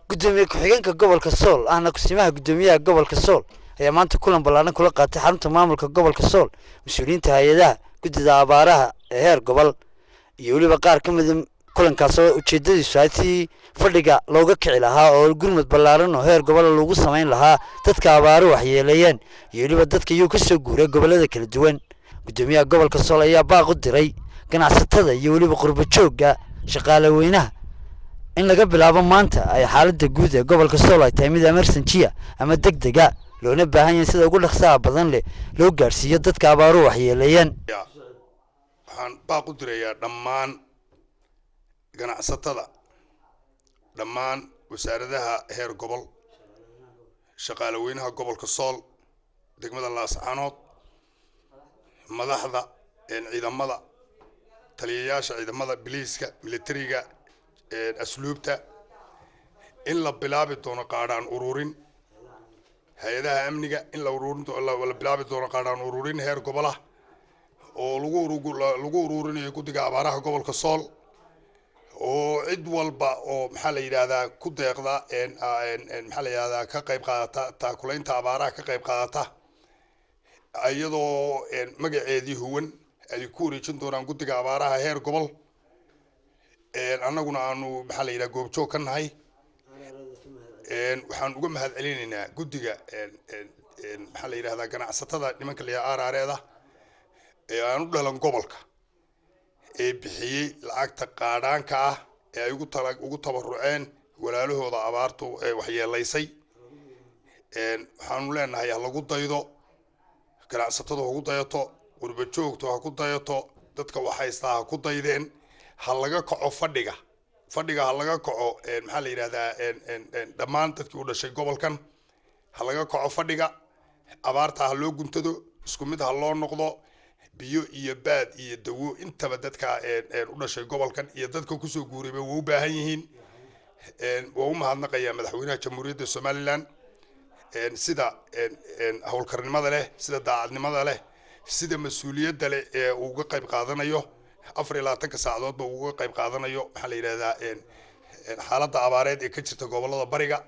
gudoomiye ku-xigeenka gobolka Sool ahna kusimaha gudoomiyaha gobolka Sool ayaa maanta kulan ballaaran kula qaatay xarunta maamulka gobolka Sool mas'uuliyiinta hay'adaha gudida abaaraha ee heer gobol iyo waliba qaar ka mid kulankaas oo ujeedadiisu ay tahay fadhiga looga kici lahaa oo gurmad ballaaran oo heer gobol lagu sameyn lahaa dadka abaaru waxyeeleeyeen iyo waliba dadka iyagu ka soo guuray gobolada kala duwan gudoomiyaha gobolka Sool ayaa baaq u diray ganacsatada iyo waliba qurbo joogga shaqaale weynaha in laga bilaabo maanta ay xaaladda guud ee gobolka Sool ay tahay mid emergency ama degdega loona baahan yahay sida ugu dhaqsaha badan leh loo gaarsiiyo dadka abaaru waxyeeleeyeen waxaan baaq u dirayaa dhammaan ganacsatada dhammaan wasaaradaha heer gobol shaqaale weynaha gobolka Sool degmada Laascaanood madaxda ciidamada taliyayaasha ciidamada biliiska militariga asluubta in la bilaabi doono qaadaan ururin hay'adaha amniga in la bilaabi doono qaadaan ururin heer gobol oo lagu ururinayo guddiga abaaraha gobolka Sool oo cid walba oo maxaa la yiraahdaa ku deeqda maxaa la yiraahdaa ka qayb qaadata taakulaynta abaaraha ka qayb qaadata ayadoo magaceedii huwan ay ku wareejin doonaan guddiga abaaraha heer gobol annaguna aanu maxaa la yiraahdaa goobjoog ka nahay waxaan uga mahad celinaynaa guddiga maxaa la yiraahdaa ganacsatada nimanka la aaraareeda ee aan u dhalan gobolka ee bixiyay lacagta qaadhaanka ah ee ay ugu tabaruceen walaalahooda abaartu ee waxyeelaysay waxaanu leenahay lagu daydo ganacsatada ugu dayato qurbo joogto ha ku dayato dadka waxaystaa ha ku daydeen ha laga kaco fadhiga ha laga kaco maxaa la yiraahdaa dhammaan dadkii u dhashay gobolkan ha laga kaco fadhiga abaarta ha loo guntado isku mid ha loo noqdo biyo iyo baad iyo dawo intaba dadka u dhashay gobolkan iyo dadka ku soo guurayba way u baahan yihiin waa u mahadnaqayaa madaxweynaha jamhuuriyadda Somaliland sida hawlkarnimada leh sida daacadnimada leh sida mas'uuliyadda leh ee uu uga qayb qaadanayo 24 saacadoodba uu uga qayb qaadanayo waxa la yiraahdaa xaaladda abaareed ee ka jirta gobolada bariga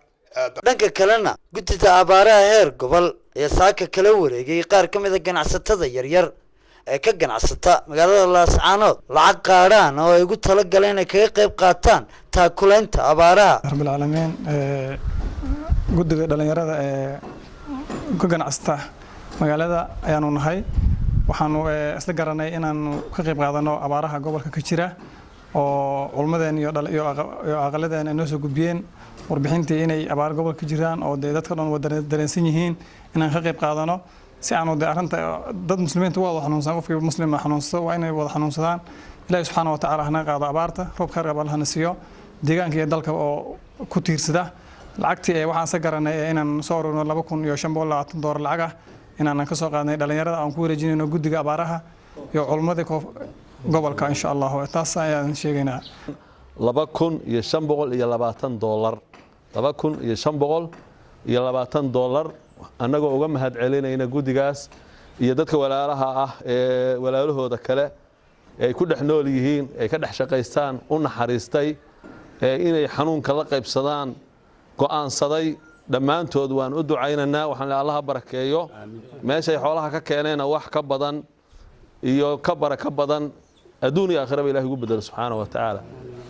dhanka kalena gudida abaaraha heer gobol ee saaka kala wareegay qaar ka mid ah ganacsatada yaryar ee ka ganacsata magaalada Laascaanood lacag qaadaan oo ay ugu tala galeen inay kaga qayb qaataan taakulaynta abaaraha rabbil caalamiin gudiga dhalinyarada ee ka ganacsata magaalada ayaanu nahay waxaanu isla garanay inaan ka qayb qaadano abaaraha gobolka ka jira oo culmadeen iyo aqaladeen ay noo soo gudbiyeen warbixintii inay abaar gobolka ka jiraan oo dadka dhan wada dareensan yihiin inaan ka qayb qaadano si aanu arrinta dad muslimiinta wada xanuunsan qofkii muslim xanuunsan waa inay wada xanuunsadaan ilaahay subxaanahu wa ta'aala hana qaado abaarta roobka rabal hana siiyo deegaanka iyo dalka oo ku tiirsada lacagtii waxaan sa garanay inaan soo ururno $2,520 lacag ah inaan ka soo qaadnay dhalinyarada aan ku wareejinayno guddiga abaaraha iyo culmada gobolka insha Allah taas ayaan sheegaynaa $2,520 annagoo uga mahad celinayna guddigaas iyo dadka walaalaha ah ee walaalahooda kale ay ku dhex nool yihiin ay ka dhex shaqaystaan u naxariistay inay xanuunka la qaybsadaan go'aansaday dhammaantood waan u ducaynaynaa waxaan Allaha barakeeyo meeshay xoolaha ka keeneen wax ka badan iyo ka baraka badan adduun iyo aakhiraba Ilaahay ugu bedelo subxaanahu wa ta'aala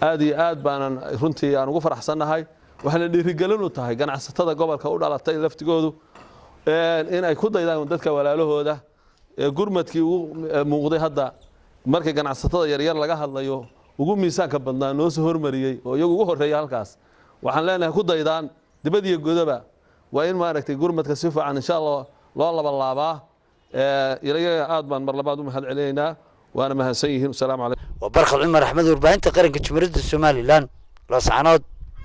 aad iyo aad baanan runtii aan ugu faraxsanahay waxaan dhiirigelin u tahay ganacsatada gobolka u dhalatay laftigoodu in ay ku daydaan dadka walaalahooda gurmadkii ugu muuqday hadda markay ganacsatada yaryar laga hadlayo ugu miisaanka badnaa noo soo hormariyay oo iyagu ugu horeeyay halkaas waxaan leenahay ku daydaan dibad iyo godaba waa in maaragtay gurmadka si fiican insha Allah loo laabaa ilaga aad baan mar labaad u mahad celinaynaa waana mahadsan yihiin assalamu alaykum wa barkad Umar Ahmed warbaahinta qaranka Jamhuuriyadda Somaliland Laascaanood